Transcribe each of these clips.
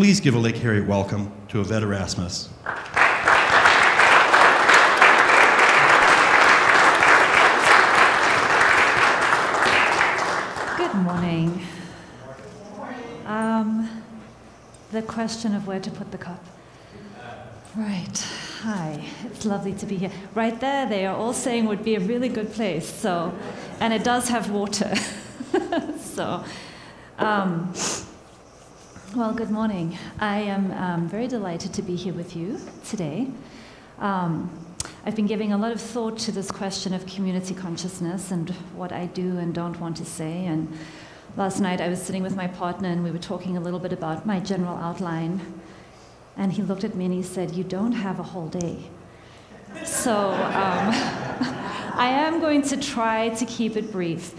Please give a Lake Harriet welcome to Yvette Erasmus. Good morning. The question of where to put the cup. Right. Hi. It's lovely to be here. Right there, they are all saying would be a really good place. So, and it does have water. So, well, good morning. I am very delighted to be here with you today. I've been giving a lot of thought to this question of community consciousness and what I do and don't want to say. And last night I was sitting with my partner and we were talking a little bit about my general outline. And he looked at me and he said, "You don't have a whole day." So I am going to try to keep it brief.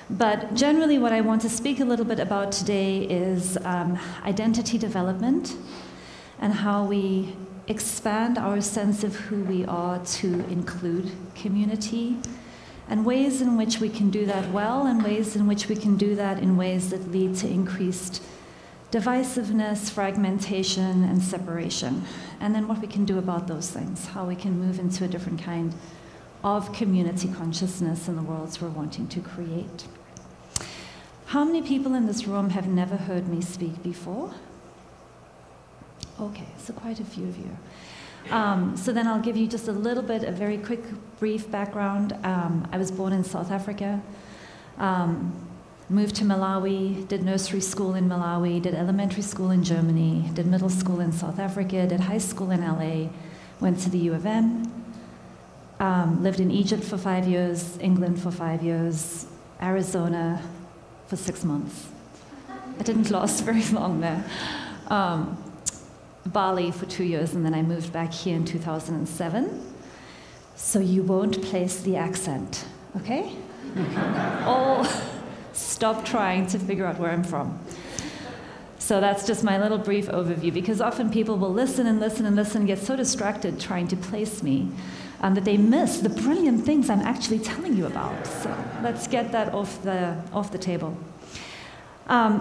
But generally what I want to speak a little bit about today is identity development and how we expand our sense of who we are to include community, and ways in which we can do that well, and ways in which we can do that in ways that lead to increased divisiveness, fragmentation, and separation. And then what we can do about those things, how we can move into a different kind of community consciousness in the worlds we're wanting to create. How many people in this room have never heard me speak before? Okay, so quite a few of you. So then I'll give you just a little bit, a very quick, brief background. I was born in South Africa, moved to Malawi, did nursery school in Malawi, did elementary school in Germany, did middle school in South Africa, did high school in LA, went to the U of M, lived in Egypt for 5 years, England for 5 years, Arizona for 6 months. I didn't last very long there. Bali for 2 years, and then I moved back here in 2007. So you won't place the accent, okay? All stop trying to figure out where I'm from. So that's just my little brief overview, because often people will listen and listen and listen and get so distracted trying to place me that they miss the brilliant things I'm actually telling you about. So let's get that off the table.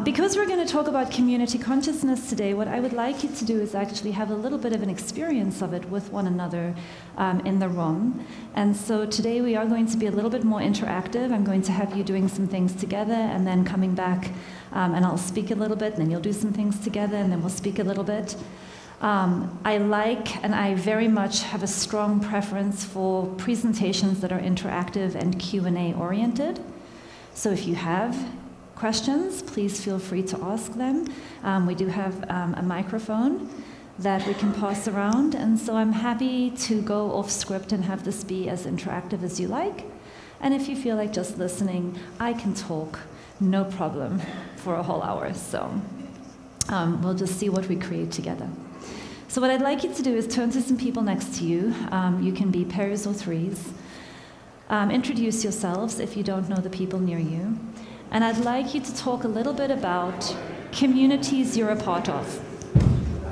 Because we're going to talk about community consciousness today, what I would like you to do is actually have a little bit of an experience of it with one another in the room. And so today we are going to be a little bit more interactive. I'm going to have you doing some things together and then coming back and I'll speak a little bit, and then you'll do some things together and then we'll speak a little bit. I like and I very much have a strong preference for presentations that are interactive and Q&A oriented. So if you have questions, please feel free to ask them. We do have a microphone that we can pass around, and so I'm happy to go off script and have this be as interactive as you like. And if you feel like just listening, I can talk, no problem, for a whole hour. So we'll just see what we create together. So what I'd like you to do is turn to some people next to you. You can be pairs or threes. Introduce yourselves if you don't know the people near you. And I'd like you to talk a little bit about communities you're a part of.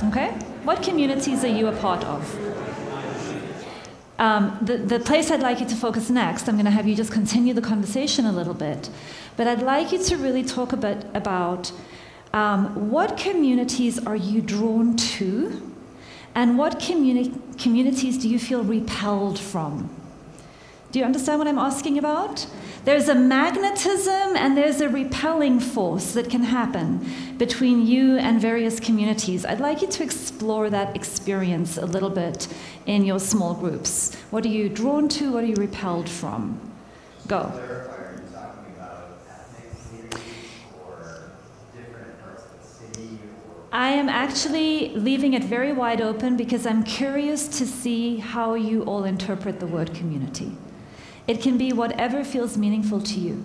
Okay? What communities are you a part of? The place I'd like you to focus next, I'm going to have you just continue the conversation a little bit, but I'd like you to really talk a bit about what communities are you drawn to, and what communities do you feel repelled from? Do you understand what I'm asking about? There's a magnetism and there's a repelling force that can happen between you and various communities. I'd like you to explore that experience a little bit in your small groups. What are you drawn to? What are you repelled from? Go. Are you talking about ethnic communities or different parts of the city? I am actually leaving it very wide open because I'm curious to see how you all interpret the word community. It can be whatever feels meaningful to you.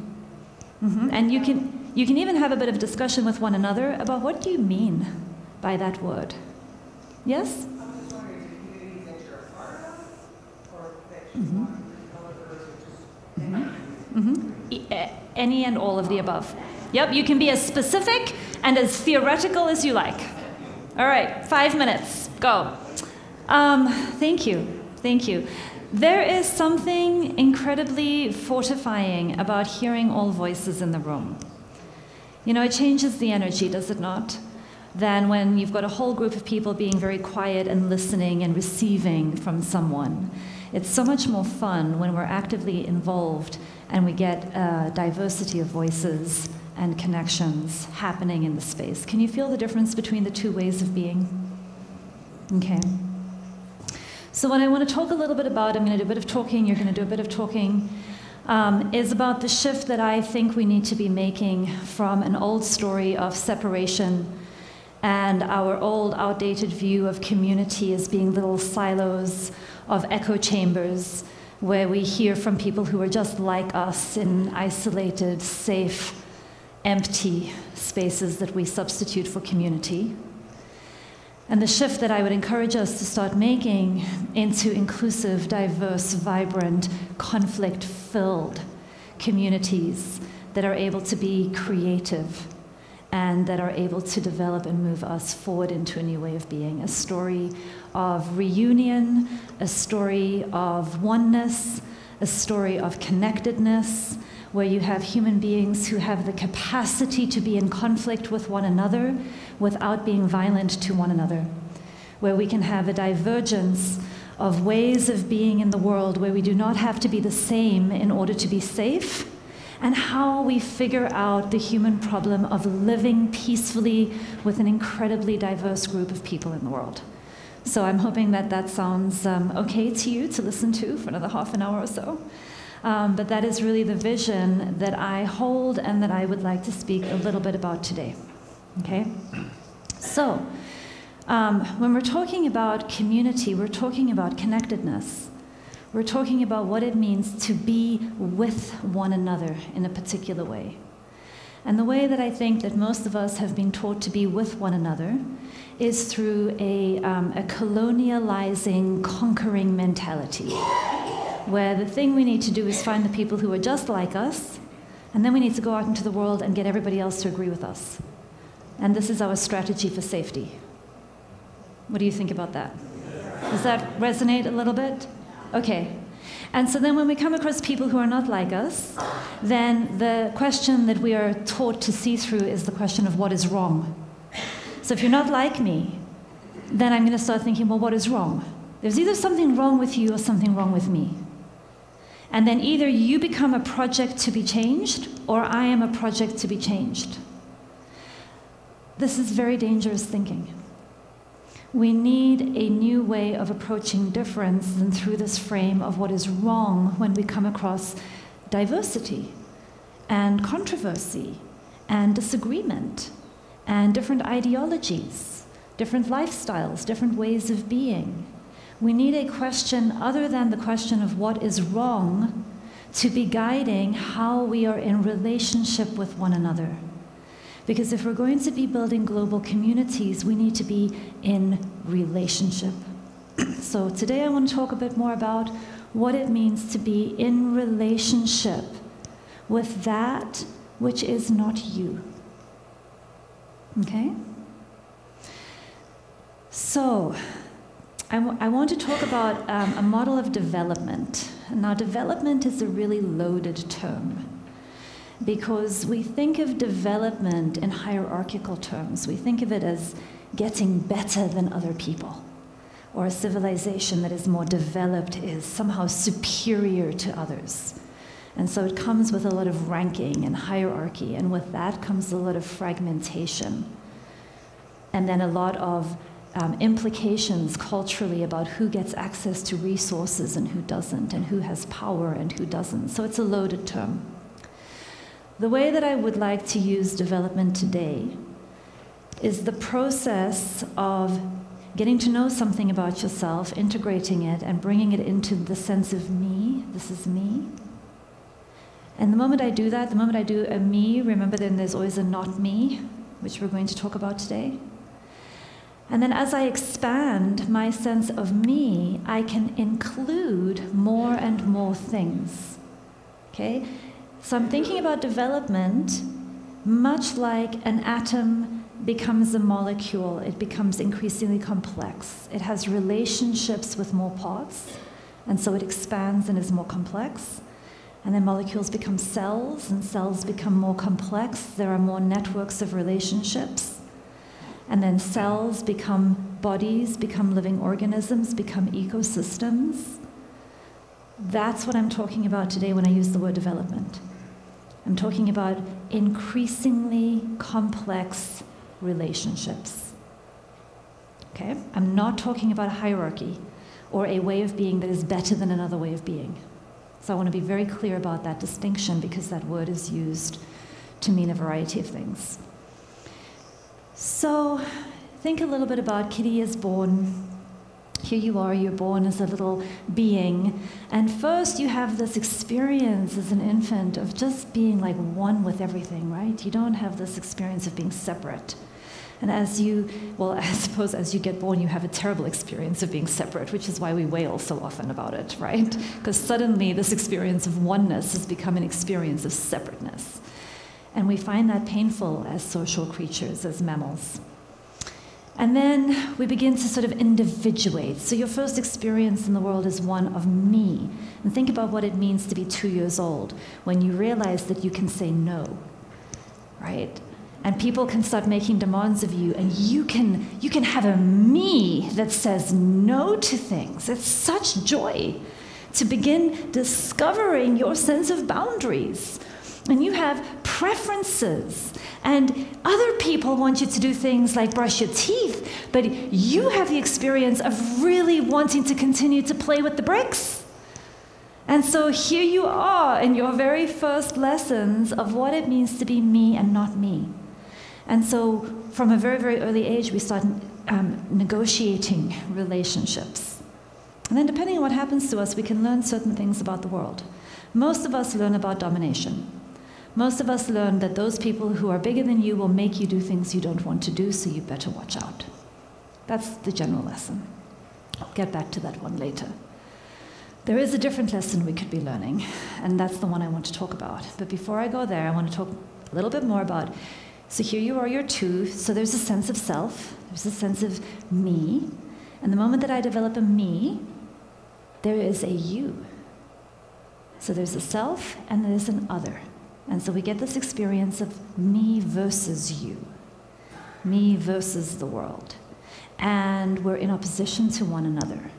And you can even have a bit of discussion with one another about what do you mean by that word. Yes? I'm just wondering, is it communities that you're a part of, or that you want to just Any and all of the above. Yep, you can be as specific and as theoretical as you like. All right, 5 minutes, go. Thank you. There is something incredibly fortifying about hearing all voices in the room. You know, it changes the energy, does it not? than when you've got a whole group of people being very quiet and listening and receiving from someone. It's so much more fun when we're actively involved and we get a diversity of voices and connections happening in the space. Can you feel the difference between the two ways of being? Okay. So what I want to talk a little bit about, I'm going to do a bit of talking, you're going to do a bit of talking, is about the shift that I think we need to be making from an old story of separation and our old outdated view of community as being little silos of echo chambers where we hear from people who are just like us in isolated, safe, empty spaces that we substitute for community. And the shift that I would encourage us to start making into inclusive, diverse, vibrant, conflict-filled communities that are able to be creative and that are able to develop and move us forward into a new way of being. A story of reunion, a story of oneness, a story of connectedness, where you have human beings who have the capacity to be in conflict with one another without being violent to one another, where we can have a divergence of ways of being in the world where we do not have to be the same in order to be safe, and how we figure out the human problem of living peacefully with an incredibly diverse group of people in the world. So I'm hoping that that sounds okay to you to listen to for another half an hour or so. But that is really the vision that I hold and that I would like to speak a little bit about today. Okay? So, when we're talking about community, we're talking about connectedness. We're talking about what it means to be with one another in a particular way. And the way that I think that most of us have been taught to be with one another is through a colonializing, conquering mentality, where the thing we need to do is find the people who are just like us, and then we need to go out into the world and get everybody else to agree with us. And this is our strategy for safety. What do you think about that? Does that resonate a little bit? Okay. And so then when we come across people who are not like us, then the question that we are taught to see through is the question of what is wrong. So if you're not like me, then I'm going to start thinking, well, what is wrong? There's either something wrong with you or something wrong with me. And then either you become a project to be changed, or I am a project to be changed. This is very dangerous thinking. We need a new way of approaching difference than through this frame of what is wrong when we come across diversity and controversy and disagreement and different ideologies, different lifestyles, different ways of being. We need a question other than the question of what is wrong to be guiding how we are in relationship with one another. Because if we're going to be building global communities, we need to be in relationship. So today I want to talk a bit more about what it means to be in relationship with that which is not you. Okay? So, I want to talk about a model of development. Now, development is a really loaded term, because we think of development in hierarchical terms. We think of it as getting better than other people, or a civilization that is more developed is somehow superior to others. And so it comes with a lot of ranking and hierarchy, and with that comes a lot of fragmentation, and then a lot of implications culturally about who gets access to resources and who doesn't, and who has power and who doesn't. So it's a loaded term. The way that I would like to use development today is the process of getting to know something about yourself, integrating it, and bringing it into the sense of me. This is me. And the moment I do that, the moment I do a me, remember then there's always a not me, which we're going to talk about today. And then as I expand my sense of me, I can include more and more things. Okay? So I'm thinking about development much like an atom becomes a molecule. It becomes increasingly complex. It has relationships with more parts, and so it expands and is more complex. And then molecules become cells, and cells become more complex. There are more networks of relationships. and then cells become bodies, become living organisms, become ecosystems. That's what I'm talking about today when I use the word development. I'm talking about increasingly complex relationships. Okay? I'm not talking about a hierarchy or a way of being that is better than another way of being. So I want to be very clear about that distinction because that word is used to mean a variety of things. So think a little bit about Kitty is born. Here you are, you're born as a little being. And first you have this experience as an infant of just being like one with everything, right? You don't have this experience of being separate. And I suppose as you get born, you have a terrible experience of being separate, which is why we wail so often about it, right? Because suddenly this experience of oneness has become an experience of separateness. And we find that painful as social creatures, as mammals. And then we begin to sort of individuate. So your first experience in the world is one of me. And think about what it means to be 2 years old, when you realize that you can say no, right? And people can start making demands of you, and you can have a me that says no to things. It's such joy to begin discovering your sense of boundaries. And you have preferences, and other people want you to do things like brush your teeth, but you have the experience of really wanting to continue to play with the bricks. And so here you are in your very first lessons of what it means to be me and not me. And so from a very, very early age, we start negotiating relationships. And then depending on what happens to us, we can learn certain things about the world. Most of us learn about domination. Most of us learn that those people who are bigger than you will make you do things you don't want to do, so you better watch out. That's the general lesson. I'll get back to that one later. There is a different lesson we could be learning, and that's the one I want to talk about. But before I go there, I want to talk a little bit more about, so here you are, you're 2, so there's a sense of self, there's a sense of me, and the moment that I develop a me, there is a you. So there's a self, and there's an other. And so we get this experience of me versus you, me versus the world. And we're in opposition to one another.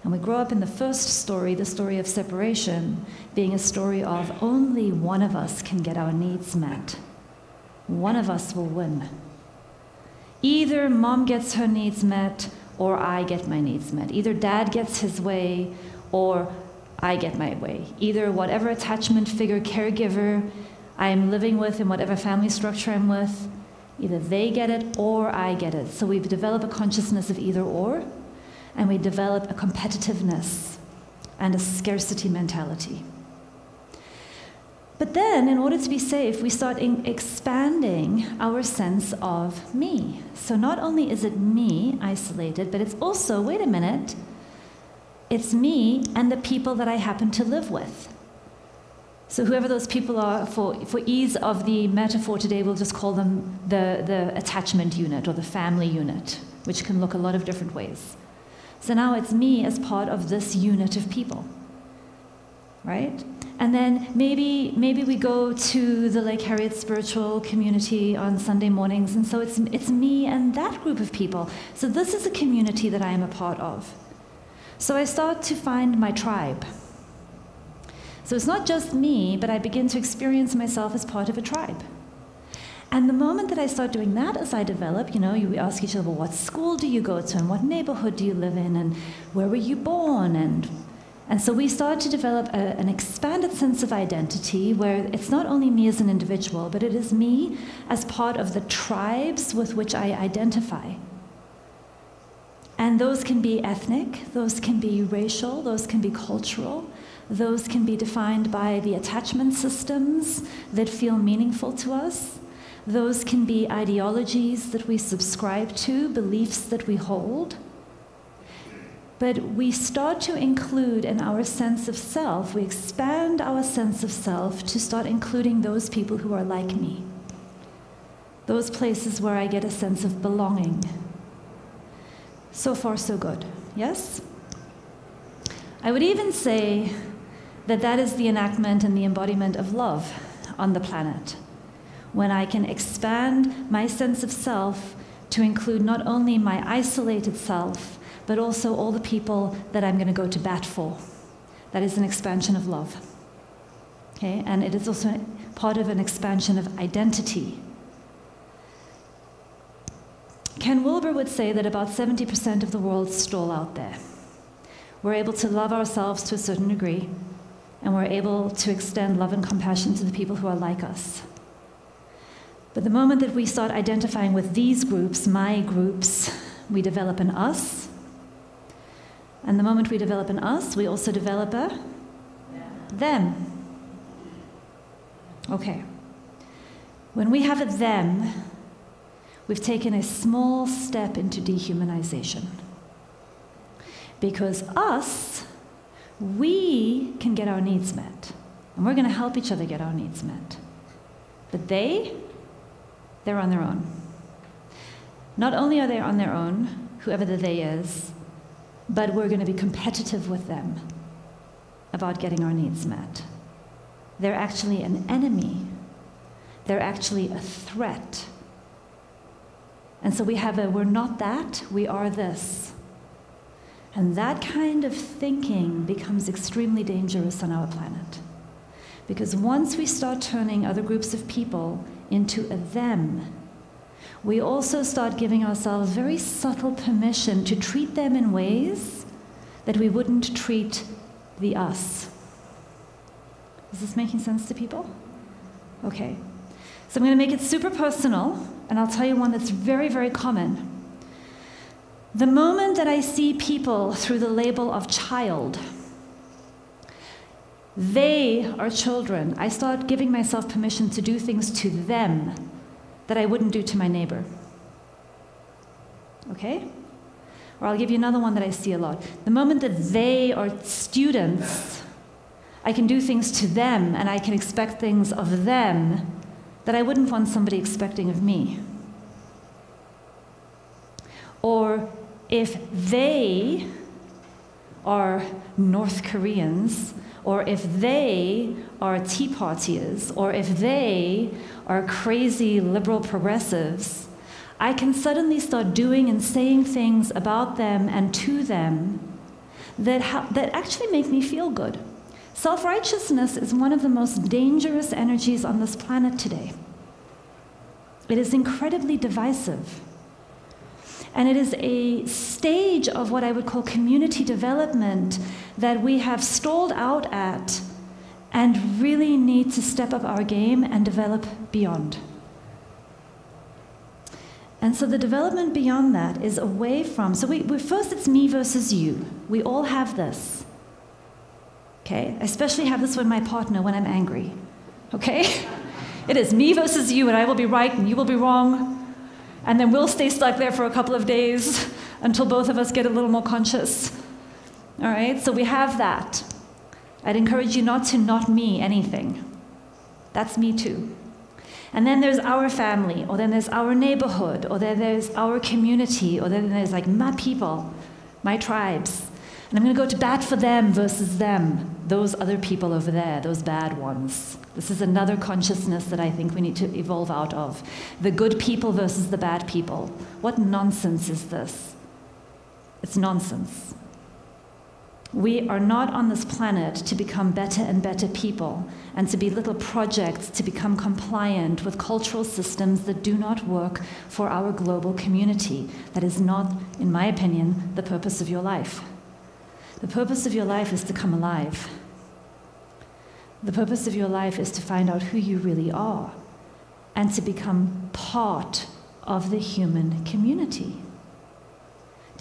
And we grow up in the first story, the story of separation, being a story of only one of us can get our needs met. One of us will win. Either mom gets her needs met or I get my needs met. Either dad gets his way or I get my way. Either whatever attachment figure, caregiver I am living with in whatever family structure I'm with, either they get it or I get it. So we develop a consciousness of either or, and we develop a competitiveness and a scarcity mentality. But then, in order to be safe, we start expanding our sense of me. So not only is it me isolated, but it's also, wait a minute, it's me and the people that I happen to live with. So whoever those people are, for ease of the metaphor today, we'll just call them the attachment unit or the family unit, which can look a lot of different ways. So now it's me as part of this unit of people, right? And then maybe we go to the Lake Harriet spiritual community on Sunday mornings, and so it's me and that group of people. So this is a community that I am a part of. So I start to find my tribe. So it's not just me, but I begin to experience myself as part of a tribe. And the moment that I start doing that as I develop, you ask each other, well, what school do you go to, and what neighborhood do you live in, and where were you born, and so we start to develop an expanded sense of identity where it's not only me as an individual, but it is me as part of the tribes with which I identify. And those can be ethnic, those can be racial, those can be cultural, those can be defined by the attachment systems that feel meaningful to us. Those can be ideologies that we subscribe to, beliefs that we hold. But we start to include in our sense of self, we expand our sense of self to start including those people who are like me. Those places where I get a sense of belonging. So far, so good. Yes? I would even say that that is the enactment and the embodiment of love on the planet. When I can expand my sense of self to include not only my isolated self, but also all the people that I'm going to go to bat for. That is an expansion of love. Okay? And it is also part of an expansion of identity. Ken Wilber would say that about 70% of the world stall out there. We're able to love ourselves to a certain degree, and we're able to extend love and compassion to the people who are like us. But the moment that we start identifying with these groups, my groups, we develop an us. And the moment we develop an us, we also develop a them. Okay. When we have a them, we've taken a small step into dehumanization. Because us, we can get our needs met. And we're going to help each other get our needs met. But they're on their own. Not only are they on their own, whoever the they is, but we're going to be competitive with them about getting our needs met. They're actually an enemy. They're actually a threat. And so we have we're not that, we are this. And that kind of thinking becomes extremely dangerous on our planet. Because once we start turning other groups of people into a them, we also start giving ourselves very subtle permission to treat them in ways that we wouldn't treat the us. Is this making sense to people? Okay. So I'm going to make it super personal, and I'll tell you one that's very, very common. The moment that I see people through the label of child, they are children, I start giving myself permission to do things to them that I wouldn't do to my neighbor. Okay? Or I'll give you another one that I see a lot. The moment that they are students, I can do things to them and I can expect things of them that I wouldn't want somebody expecting of me. Or if they are North Koreans, or if they are Tea Partiers, or if they are crazy liberal progressives, I can suddenly start doing and saying things about them and to them that actually make me feel good. Self-righteousness is one of the most dangerous energies on this planet today. It is incredibly divisive. And it is a stage of what I would call community development that we have stalled out at and really need to step up our game and develop beyond. And so the development beyond that is away from, so first it's me versus you. We all have this. Okay? I especially have this with my partner when I'm angry. Okay? It is me versus you, and I will be right and you will be wrong. And then we'll stay stuck there for a couple of days until both of us get a little more conscious. All right? So we have that. I'd encourage you not to not me anything. That's me too. And then there's our family, or then there's our neighborhood, or then there's our community, or then there's like my people, my tribes. And I'm going to go to bat for them versus them, those other people over there, those bad ones. This is another consciousness that I think we need to evolve out of. The good people versus the bad people. What nonsense is this? It's nonsense. We are not on this planet to become better and better people and to be little projects to become compliant with cultural systems that do not work for our global community. That is not, in my opinion, the purpose of your life. The purpose of your life is to come alive. The purpose of your life is to find out who you really are and to become part of the human community.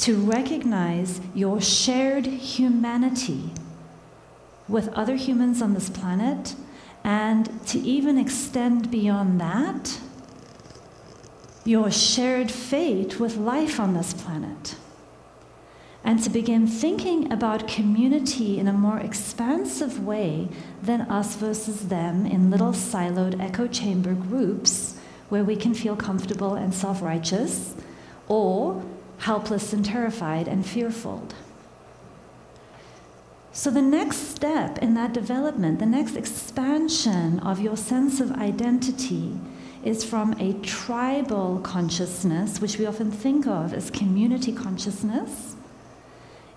To recognize your shared humanity with other humans on this planet, and to even extend beyond that, your shared fate with life on this planet. And to begin thinking about community in a more expansive way than us versus them in little siloed echo chamber groups where we can feel comfortable and self-righteous, or helpless and terrified and fearful. So the next step in that development, the next expansion of your sense of identity, is from a tribal consciousness, which we often think of as community consciousness,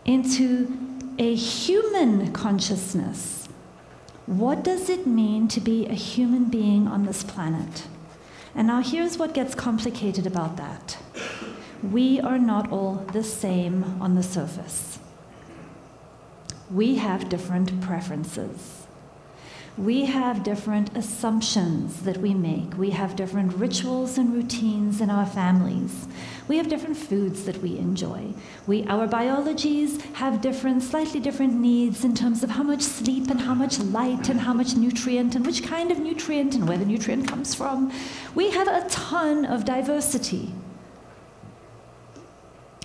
into a human consciousness. What does it mean to be a human being on this planet? And now here's what gets complicated about that. We are not all the same on the surface. We have different preferences. We have different assumptions that we make. We have different rituals and routines in our families. We have different foods that we enjoy. Our biologies have slightly different needs in terms of how much sleep and how much light and how much nutrient and which kind of nutrient and where the nutrient comes from. We have a ton of diversity.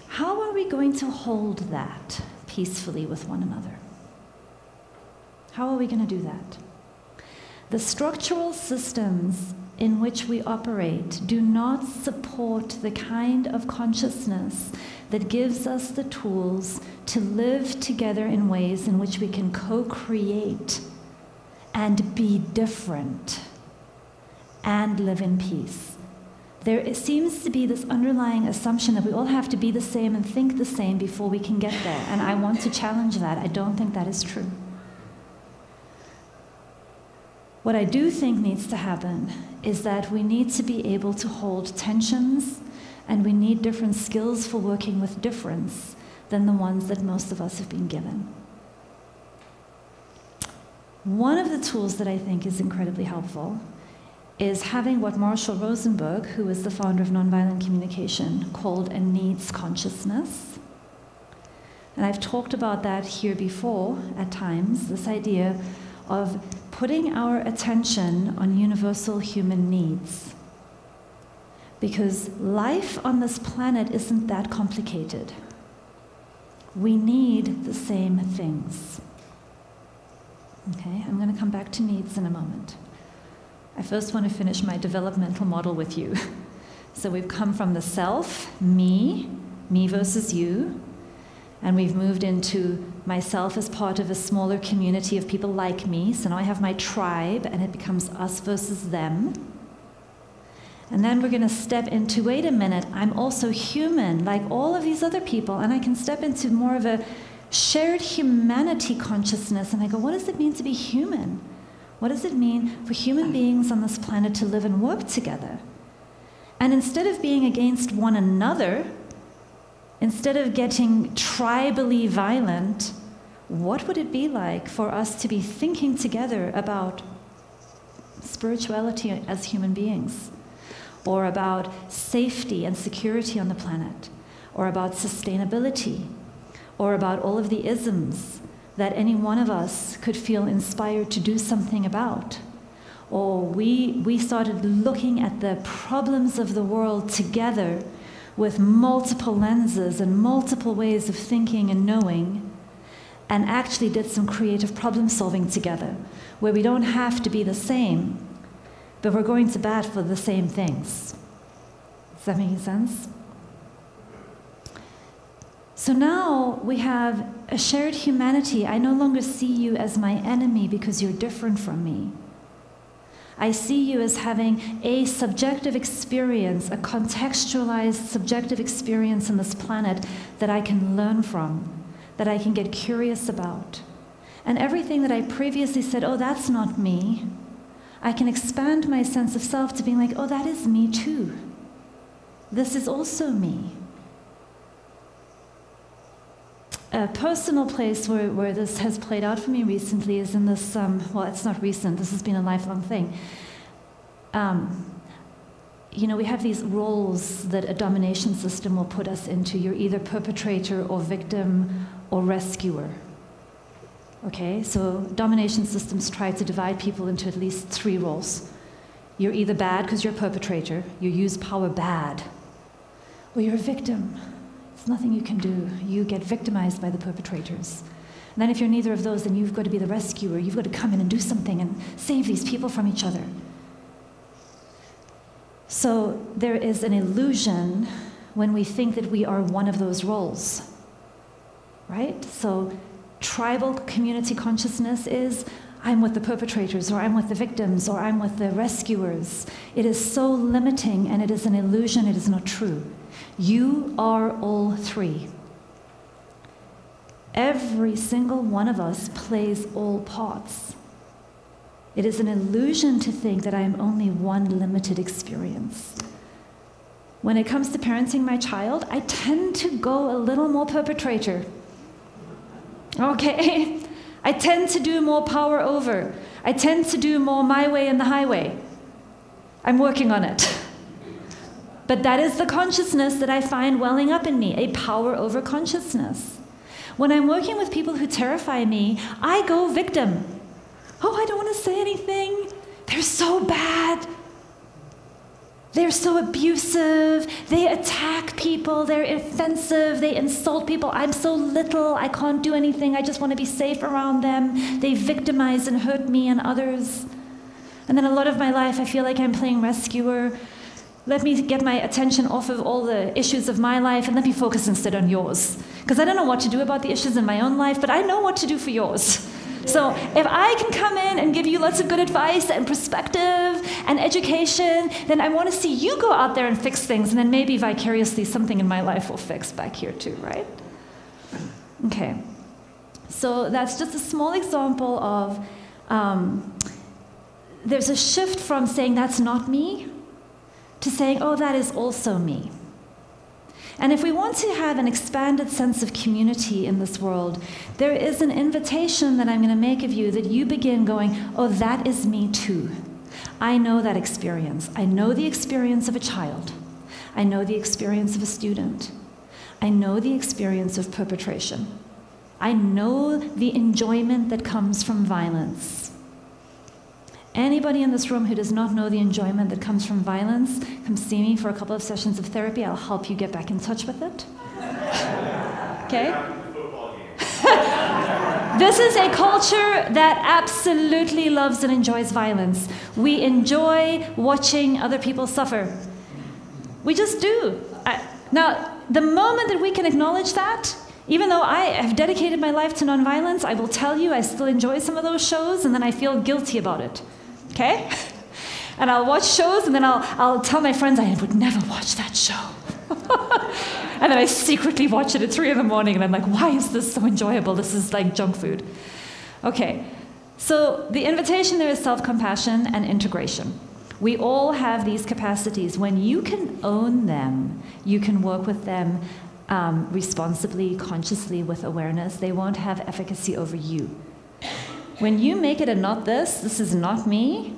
How are we going to hold that peacefully with one another? How are we going to do that? The structural systems in which we operate do not support the kind of consciousness that gives us the tools to live together in ways in which we can co-create and be different and live in peace. There seems to be this underlying assumption that we all have to be the same and think the same before we can get there, and I want to challenge that. I don't think that is true. What I do think needs to happen is that we need to be able to hold tensions, and we need different skills for working with difference than the ones that most of us have been given. One of the tools that I think is incredibly helpful is having what Marshall Rosenberg, who is the founder of nonviolent communication, called a needs consciousness. And I've talked about that here before at times, this idea of putting our attention on universal human needs. Because life on this planet isn't that complicated. We need the same things. Okay, I'm going to come back to needs in a moment. I first want to finish my developmental model with you. So we've come from the self, me versus you, and we've moved into myself as part of a smaller community of people like me. So now I have my tribe, and it becomes us versus them. And then we're going to step into, wait a minute, I'm also human, like all of these other people, and I can step into more of a shared humanity consciousness, and I go, what does it mean to be human? What does it mean for human beings on this planet to live and work together? And instead of being against one another, instead of getting tribally violent, what would it be like for us to be thinking together about spirituality as human beings, or about safety and security on the planet, or about sustainability, or about all of the isms that any one of us could feel inspired to do something about? Or we started looking at the problems of the world together with multiple lenses and multiple ways of thinking and knowing, and actually did some creative problem solving together, where we don't have to be the same, but we're going to bat for the same things. Does that make sense? So now we have a shared humanity. I no longer see you as my enemy because you're different from me. I see you as having a subjective experience, a contextualized subjective experience on this planet that I can learn from, that I can get curious about. And everything that I previously said, oh, that's not me, I can expand my sense of self to being like, oh, that is me too. This is also me. A personal place where this has played out for me recently is in this, well, it's not recent, this has been a lifelong thing. We have these roles that a domination system will put us into. You're either perpetrator or victim or rescuer. Okay, so domination systems try to divide people into at least 3 roles. You're either bad because you're a perpetrator, you use power bad, or you're a victim. Nothing you can do. You get victimized by the perpetrators. And then if you're neither of those, then you've got to be the rescuer. You've got to come in and do something and save these people from each other. So there is an illusion when we think that we are one of those roles, right? So tribal community consciousness is, I'm with the perpetrators, or I'm with the victims, or I'm with the rescuers. It is so limiting, and it is an illusion. It is not true. You are all three. Every single one of us plays all parts. It is an illusion to think that I am only one limited experience. When it comes to parenting my child, I tend to go a little more perpetrator. Okay? I tend to do more power over. I tend to do more my way and the highway. I'm working on it. But that is the consciousness that I find welling up in me, a power over consciousness. When I'm working with people who terrify me, I go victim. Oh, I don't want to say anything. They're so bad. They're so abusive. They attack people. They're offensive. They insult people. I'm so little. I can't do anything. I just want to be safe around them. They victimize and hurt me and others. And then a lot of my life, I feel like I'm playing rescuer. Let me get my attention off of all the issues of my life and let me focus instead on yours. Because I don't know what to do about the issues in my own life, but I know what to do for yours. So if I can come in and give you lots of good advice and perspective and education, then I want to see you go out there and fix things, and then maybe vicariously something in my life will fix back here too, right? Okay. So that's just a small example of there's a shift from saying that's not me to saying, oh, that is also me. And if we want to have an expanded sense of community in this world, there is an invitation that I'm going to make of you that you begin going, oh, that is me too. I know that experience. I know the experience of a child. I know the experience of a student. I know the experience of perpetration. I know the enjoyment that comes from violence. Anybody in this room who does not know the enjoyment that comes from violence, come see me for a couple of sessions of therapy. I'll help you get back in touch with it. Okay? This is a culture that absolutely loves and enjoys violence. We enjoy watching other people suffer. We just do. Now, the moment that we can acknowledge that, even though I have dedicated my life to nonviolence, I will tell you I still enjoy some of those shows, and then I feel guilty about it. Okay? And I'll watch shows, and then I'll tell my friends I would never watch that show. And then I secretly watch it at 3 in the morning, and I'm like, why is this so enjoyable? This is like junk food. Okay, so the invitation there is self-compassion and integration. We all have these capacities. When you can own them, you can work with them responsibly, consciously, with awareness. They won't have efficacy over you. When you make it a not this is not me,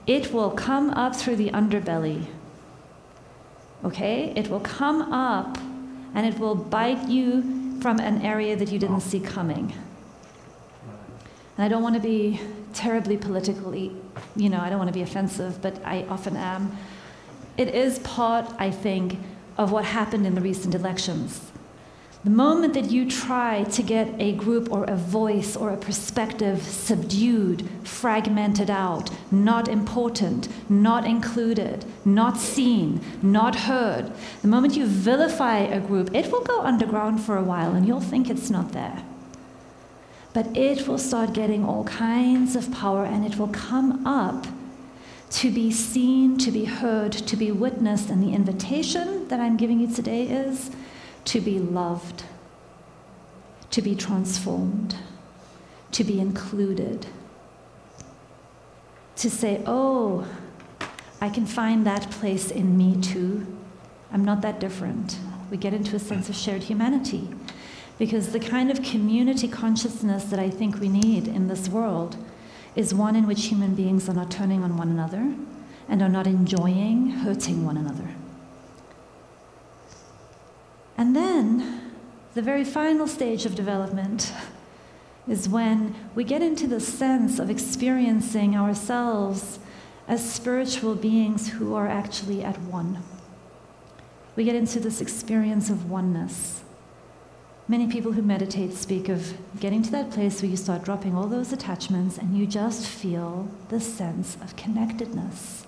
it will come up through the underbelly. Okay? It will come up and it will bite you from an area that you didn't see coming. And I don't want to be terribly politically, I don't want to be offensive, but I often am. It is part, I think, of what happened in the recent elections. The moment that you try to get a group or a voice or a perspective subdued, fragmented out, not important, not included, not seen, not heard, the moment you vilify a group, it will go underground for a while and you'll think it's not there. But it will start getting all kinds of power, and it will come up to be seen, to be heard, to be witnessed. And the invitation that I'm giving you today is to be loved, to be transformed, to be included, to say, oh, I can find that place in me too. I'm not that different. We get into a sense of shared humanity, because the kind of community consciousness that I think we need in this world is one in which human beings are not turning on one another and are not enjoying hurting one another. And then, the very final stage of development is when we get into the sense of experiencing ourselves as spiritual beings who are actually at one. We get into this experience of oneness. Many people who meditate speak of getting to that place where you start dropping all those attachments and you just feel the sense of connectedness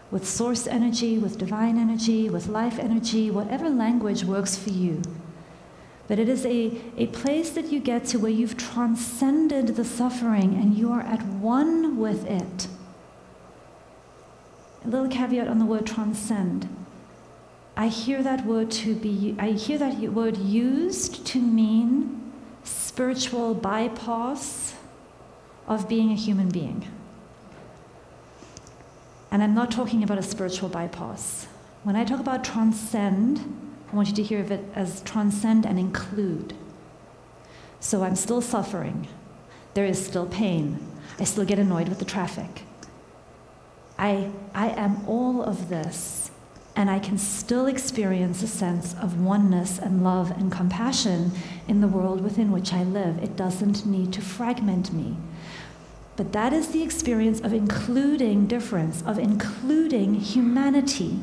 with source energy, with divine energy, with life energy, whatever language works for you. But it is a place that you get to where you've transcended the suffering and you are at one with it. A little caveat on the word transcend. I hear that word used to mean spiritual bypass of being a human being. And I'm not talking about a spiritual bypass. When I talk about transcend, I want you to hear of it as transcend and include. So I'm still suffering. There is still pain. I still get annoyed with the traffic. I am all of this, and I can still experience a sense of oneness and love and compassion in the world within which I live. It doesn't need to fragment me. But that is the experience of including difference, of including humanity.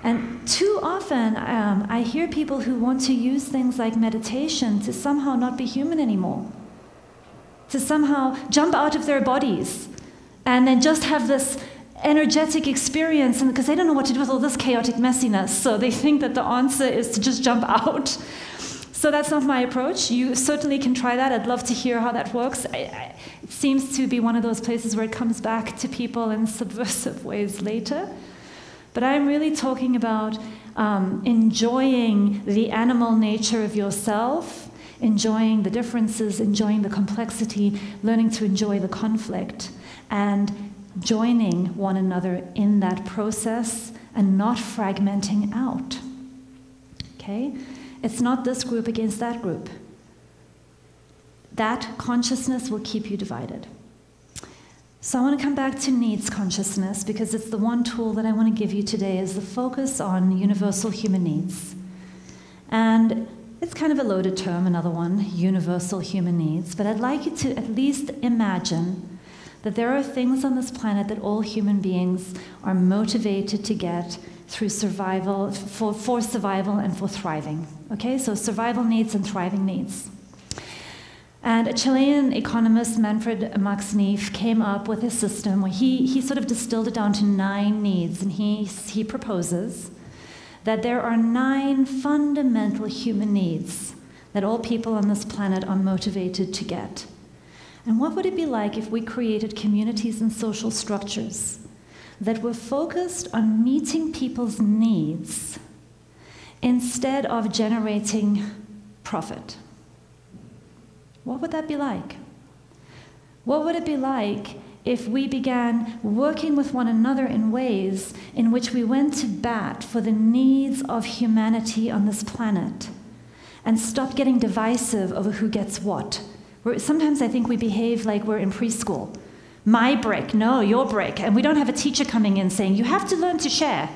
And too often, I hear people who want to use things like meditation to somehow not be human anymore, to somehow jump out of their bodies and then just have this energetic experience, and because they don't know what to do with all this chaotic messiness, so they think that the answer is to just jump out. So that's not my approach. You certainly can try that. I'd love to hear how that works. It seems to be one of those places where it comes back to people in subversive ways later. But I'm really talking about enjoying the animal nature of yourself, enjoying the differences, enjoying the complexity, learning to enjoy the conflict, and joining one another in that process and not fragmenting out. Okay? It's not this group against that group. That consciousness will keep you divided. So I want to come back to needs consciousness because it's the one tool that I want to give you today is the focus on universal human needs. And it's kind of a loaded term, another one, universal human needs, but I'd like you to at least imagine that there are things on this planet that all human beings are motivated to get through survival, for survival and for thriving. Okay, so survival needs and thriving needs. And a Chilean economist, Manfred Max Neef, came up with a system where he sort of distilled it down to 9 needs, and he proposes that there are 9 fundamental human needs that all people on this planet are motivated to get. And what would it be like if we created communities and social structures that were focused on meeting people's needs instead of generating profit? What would that be like? What would it be like if we began working with one another in ways in which we went to bat for the needs of humanity on this planet and stopped getting divisive over who gets what? Sometimes I think we behave like we're in preschool. My brick, no, your brick. And we don't have a teacher coming in saying, you have to learn to share.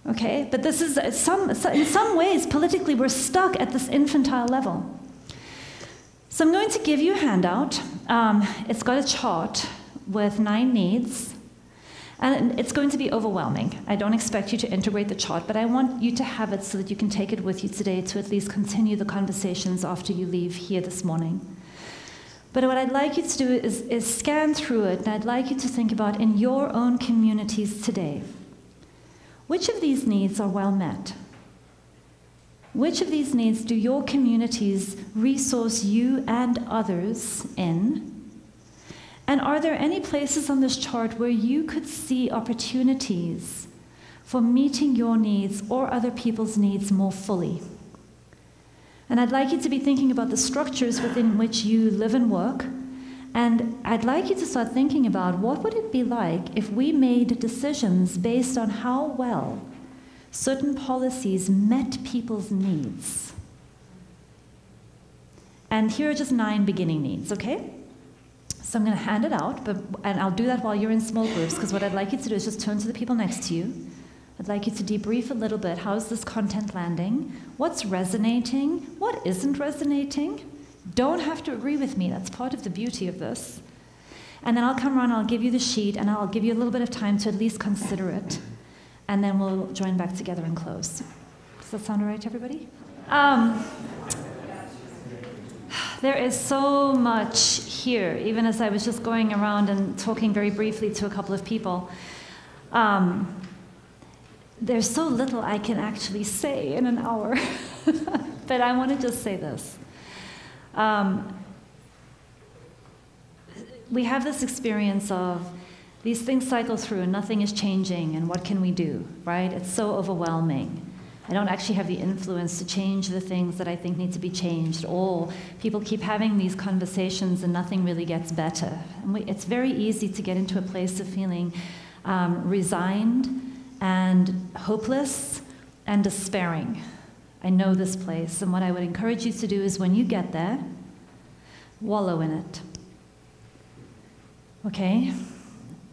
Okay, but this is, in some ways, politically, we're stuck at this infantile level. So I'm going to give you a handout. It's got a chart with 9 needs. And it's going to be overwhelming. I don't expect you to integrate the chart, but I want you to have it so that you can take it with you today to at least continue the conversations after you leave here this morning. But what I'd like you to do is scan through it, and I'd like you to think about in your own communities today, which of these needs are well met? Which of these needs do your communities resource you and others in? And are there any places on this chart where you could see opportunities for meeting your needs or other people's needs more fully? And I'd like you to be thinking about the structures within which you live and work. And I'd like you to start thinking about what would it be like if we made decisions based on how well certain policies met people's needs. And here are just 9 beginning needs, okay? So I'm going to hand it out, and I'll do that while you're in small groups, because what I'd like you to do is just turn to the people next to you. I'd like you to debrief a little bit. How's this content landing? What's resonating? What isn't resonating? Don't have to agree with me. That's part of the beauty of this. And then I'll come around, I'll give you the sheet, and I'll give you a little bit of time to at least consider it. And then we'll join back together and close. Does that sound all right to everybody? There is so much here, even as I was just going around and talking very briefly to a couple of people. there's so little I can actually say in an hour. But I want to just say this. We have this experience of these things cycle through and nothing is changing, and what can we do, right? It's so overwhelming. I don't actually have the influence to change the things that I think need to be changed. Or people keep having these conversations and nothing really gets better. And it's very easy to get into a place of feeling resigned and hopeless and despairing. I know this place, and what I would encourage you to do is when you get there, wallow in it. Okay?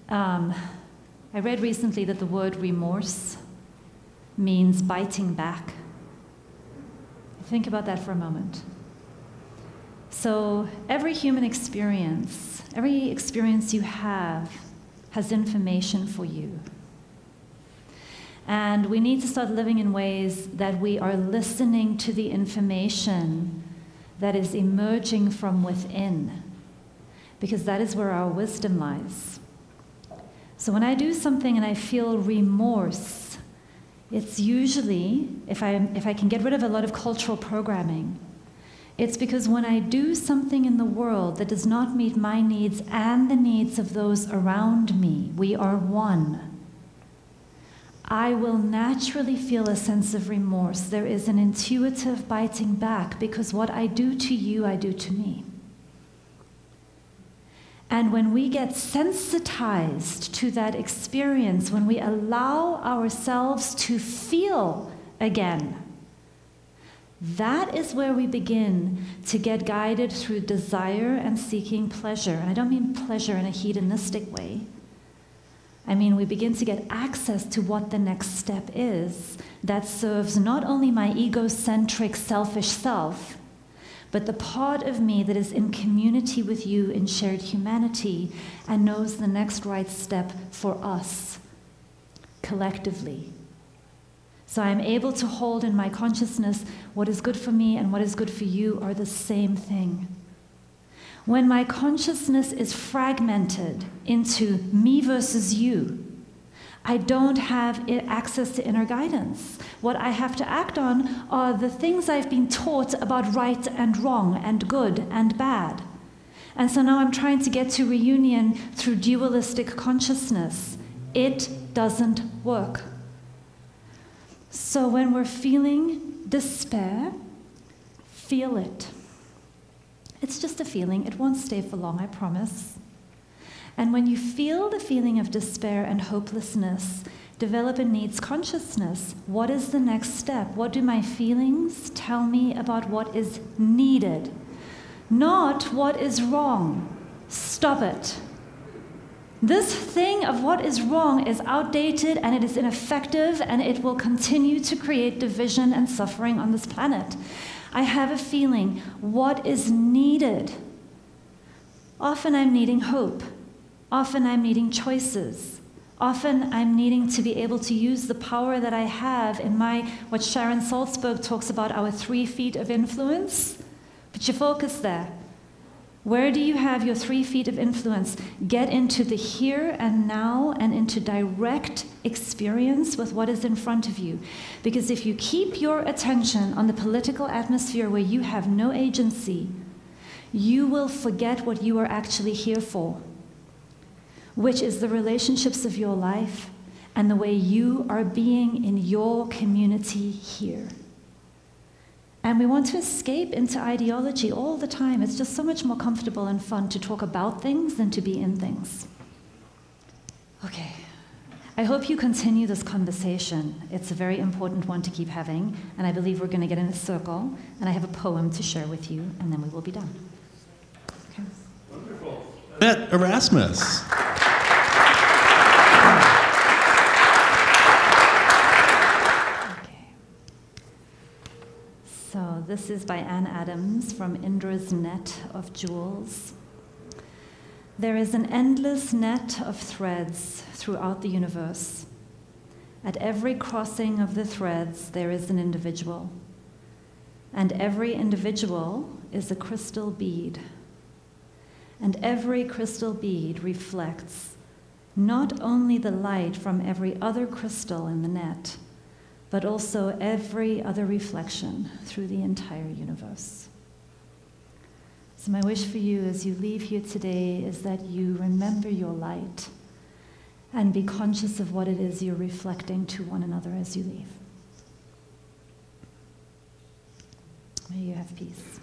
I read recently that the word remorse means biting back. Think about that for a moment. So every human experience, every experience you have, has information for you. And we need to start living in ways that we are listening to the information that is emerging from within, because that is where our wisdom lies. So when I do something and I feel remorse, it's usually, if I can get rid of a lot of cultural programming, it's because when I do something in the world that does not meet my needs and the needs of those around me, we are one, I will naturally feel a sense of remorse. There is an intuitive biting back, because what I do to you, I do to me. And when we get sensitized to that experience, when we allow ourselves to feel again, that is where we begin to get guided through desire and seeking pleasure. And I don't mean pleasure in a hedonistic way. I mean, we begin to get access to what the next step is that serves not only my egocentric, selfish self, but the part of me that is in community with you in shared humanity and knows the next right step for us collectively. So I'm able to hold in my consciousness what is good for me and what is good for you are the same thing. When my consciousness is fragmented into me versus you, I don't have access to inner guidance. What I have to act on are the things I've been taught about right and wrong and good and bad. And so now I'm trying to get to reunion through dualistic consciousness. It doesn't work. So when we're feeling despair, feel it. It's just a feeling. It won't stay for long, I promise. And when you feel the feeling of despair and hopelessness, develop a needs consciousness. What is the next step? What do my feelings tell me about what is needed? Not what is wrong. Stop it. This thing of what is wrong is outdated and it is ineffective and it will continue to create division and suffering on this planet. I have a feeling, what is needed? Often I'm needing hope. Often I'm needing choices. Often I'm needing to be able to use the power that I have in what Sharon Salzberg talks about, our 3 feet of influence. Put your focus there. Where do you have your 3 feet of influence? Get into the here and now and into direct experience with what is in front of you. Because if you keep your attention on the political atmosphere where you have no agency, you will forget what you are actually here for, which is the relationships of your life and the way you are being in your community here. And we want to escape into ideology all the time. It's just so much more comfortable and fun to talk about things than to be in things. Okay. I hope you continue this conversation. It's a very important one to keep having, and I believe we're going to get in a circle, and I have a poem to share with you, and then we will be done. Okay. Wonderful. Yvette Erasmus. So this is by Anne Adams from Indra's Net of Jewels. There is an endless net of threads throughout the universe. At every crossing of the threads, there is an individual. And every individual is a crystal bead. And every crystal bead reflects not only the light from every other crystal in the net, but also every other reflection through the entire universe. So my wish for you as you leave here today is that you remember your light and be conscious of what it is you're reflecting to one another as you leave. May you have peace.